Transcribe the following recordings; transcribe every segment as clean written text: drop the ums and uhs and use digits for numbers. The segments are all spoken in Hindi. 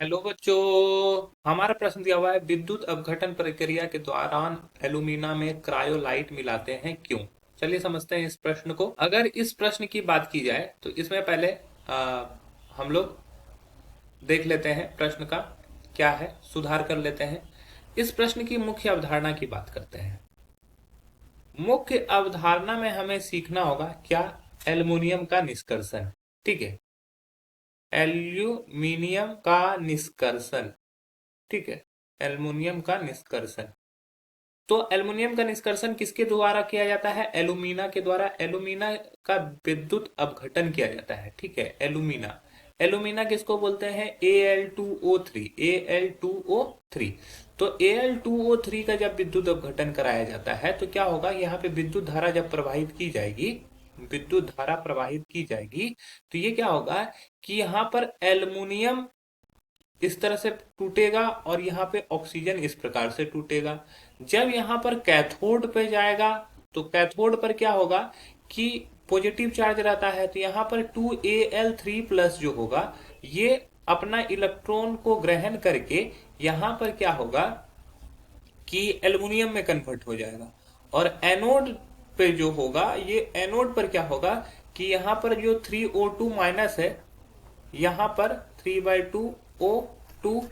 हेलो बच्चों। हमारा प्रश्न दिया हुआ है, विद्युत अपघटन प्रक्रिया के दौरान एल्यूमीना में क्रायोलाइट मिलाते हैं क्यों। चलिए समझते हैं इस प्रश्न को। अगर इस प्रश्न की बात की जाए तो इसमें पहले हम लोग देख लेते हैं प्रश्न का क्या है, सुधार कर लेते हैं। इस प्रश्न की मुख्य अवधारणा की बात करते हैं। मुख्य अवधारणा में हमें सीखना होगा क्या, एल्युमिनियम का निष्कर्षण। ठीक है, एल्यूमिनियम का निष्कर्षण। ठीक है, एल्युमिनियम का निष्कर्षण। तो एल्युमिनियम का निष्कर्षण किसके द्वारा किया जाता है, एल्यूमिना के द्वारा। एल्यूमिना का विद्युत अपघटन किया जाता है। ठीक है, एल्यूमिना। एल्यूमिना किसको बोलते हैं, Al2O3। Al2O3। तो Al2O3 का जब विद्युत अपघटन कराया जाता है तो क्या होगा, यहाँ पे विद्युत धारा जब प्रवाहित की जाएगी, विद्युत धारा प्रवाहित की जाएगी, तो ये क्या होगा कि यहाँ पर एल्युमिनियम इस तरह से टूटेगा और यहाँ पे ऑक्सीजन इस प्रकार से टूटेगा। जब यहाँ पर कैथोड पे जाएगा तो कैथोड पर क्या होगा कि पॉजिटिव चार्ज रहता है, तो यहाँ पर 2Al3+ जो होगा ये अपना इलेक्ट्रॉन को ग्रहण करके यहाँ पर क्या होगा कि एल्युमिनियम में कन्वर्ट हो जाएगा। और एनोड पे जो होगा, ये एनोड पर क्या होगा कि यहाँ पर जो 3O2- है, यहाँ पर 3/2O2,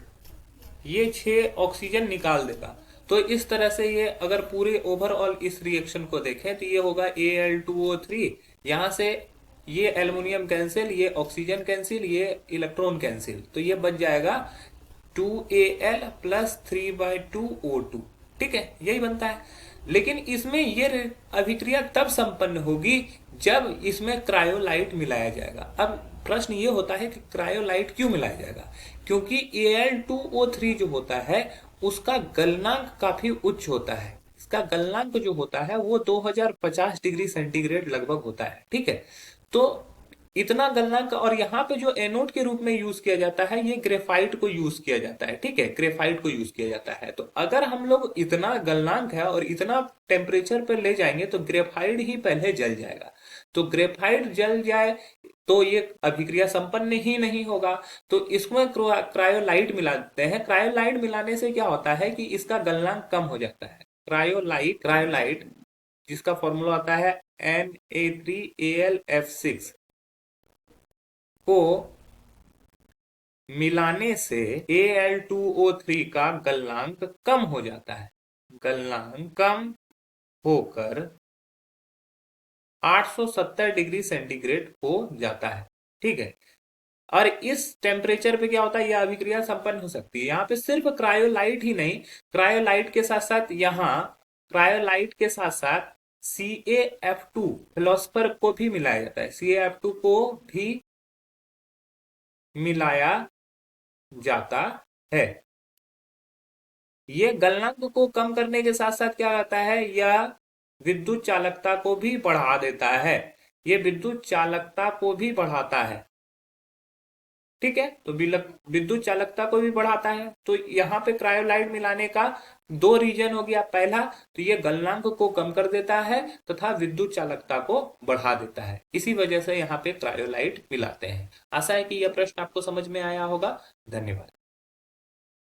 ये 6 ऑक्सीजन निकाल देगा। तो इस तरह से ये अगर पूरे ओवरऑल इस रिएक्शन को देखें तो ये होगा Al2O3। यहाँ से ये एल्युमिनियम कैंसिल, ये ऑक्सीजन कैंसिल, ये इलेक्ट्रॉन कैंसिल, तो ये बच जाएगा 2Al+3/2O2। ठीक है, यही बनता है। लेकिन इसमें ये अभिक्रिया तब संपन्न होगी जब इसमें क्रायोलाइट मिलाया जाएगा। अब प्रश्न ये होता है कि क्रायोलाइट क्यों मिलाया जाएगा, क्योंकि Al2O3 जो होता है उसका गलनांक काफी उच्च होता है। इसका गलनांक जो होता है वो 2050 डिग्री सेंटीग्रेड लगभग होता है। ठीक है, तो इतना गलनांक, और यहाँ पे जो एनोड के रूप में यूज किया जाता है ये ग्रेफाइट को यूज किया जाता है। ठीक है, ग्रेफाइट को यूज किया जाता है। तो अगर हम लोग इतना गलनांक है और इतना टेम्परेचर पर ले जाएंगे तो ग्रेफाइट ही पहले जल जाएगा। तो ग्रेफाइट जल जाए तो ये अभिक्रिया संपन्न ही नहीं होगा। तो इसमें क्रायोलाइट मिलाते हैं। क्रायोलाइट मिलाने से क्या होता है कि इसका गलनांक कम हो जाता है। क्रायोलाइट क्रायोलाइट जिसका फॉर्मूला आता है Na3Al(F6) को मिलाने से Al2O3 का गलनांक कम हो जाता है। गलनांक कम होकर 870 डिग्री सेंटीग्रेड हो जाता है। ठीक है, और इस टेम्परेचर पे क्या होता है, यह अभिक्रिया संपन्न हो सकती है। यहाँ पे सिर्फ क्रायोलाइट ही नहीं, क्रायोलाइट के साथ साथ यहाँ क्रायोलाइट के साथ साथ CaF2 फिलोसफर को भी मिलाया जाता है। CaF2 को भी मिलाया जाता है। ये गलनांक को कम करने के साथ साथ क्या करता है, यह विद्युत चालकता को भी बढ़ा देता है। ये विद्युत चालकता को भी बढ़ाता है। ठीक है, तो विद्युत चालकता को भी बढ़ाता है। तो यहाँ पे क्रायोलाइट मिलाने का दो रीजन हो गया। पहला तो ये गलनांक को कम कर देता है तथा विद्युत चालकता को बढ़ा देता है। इसी वजह से यहाँ पे क्रायोलाइट मिलाते हैं। आशा है कि यह प्रश्न आपको समझ में आया होगा। धन्यवाद।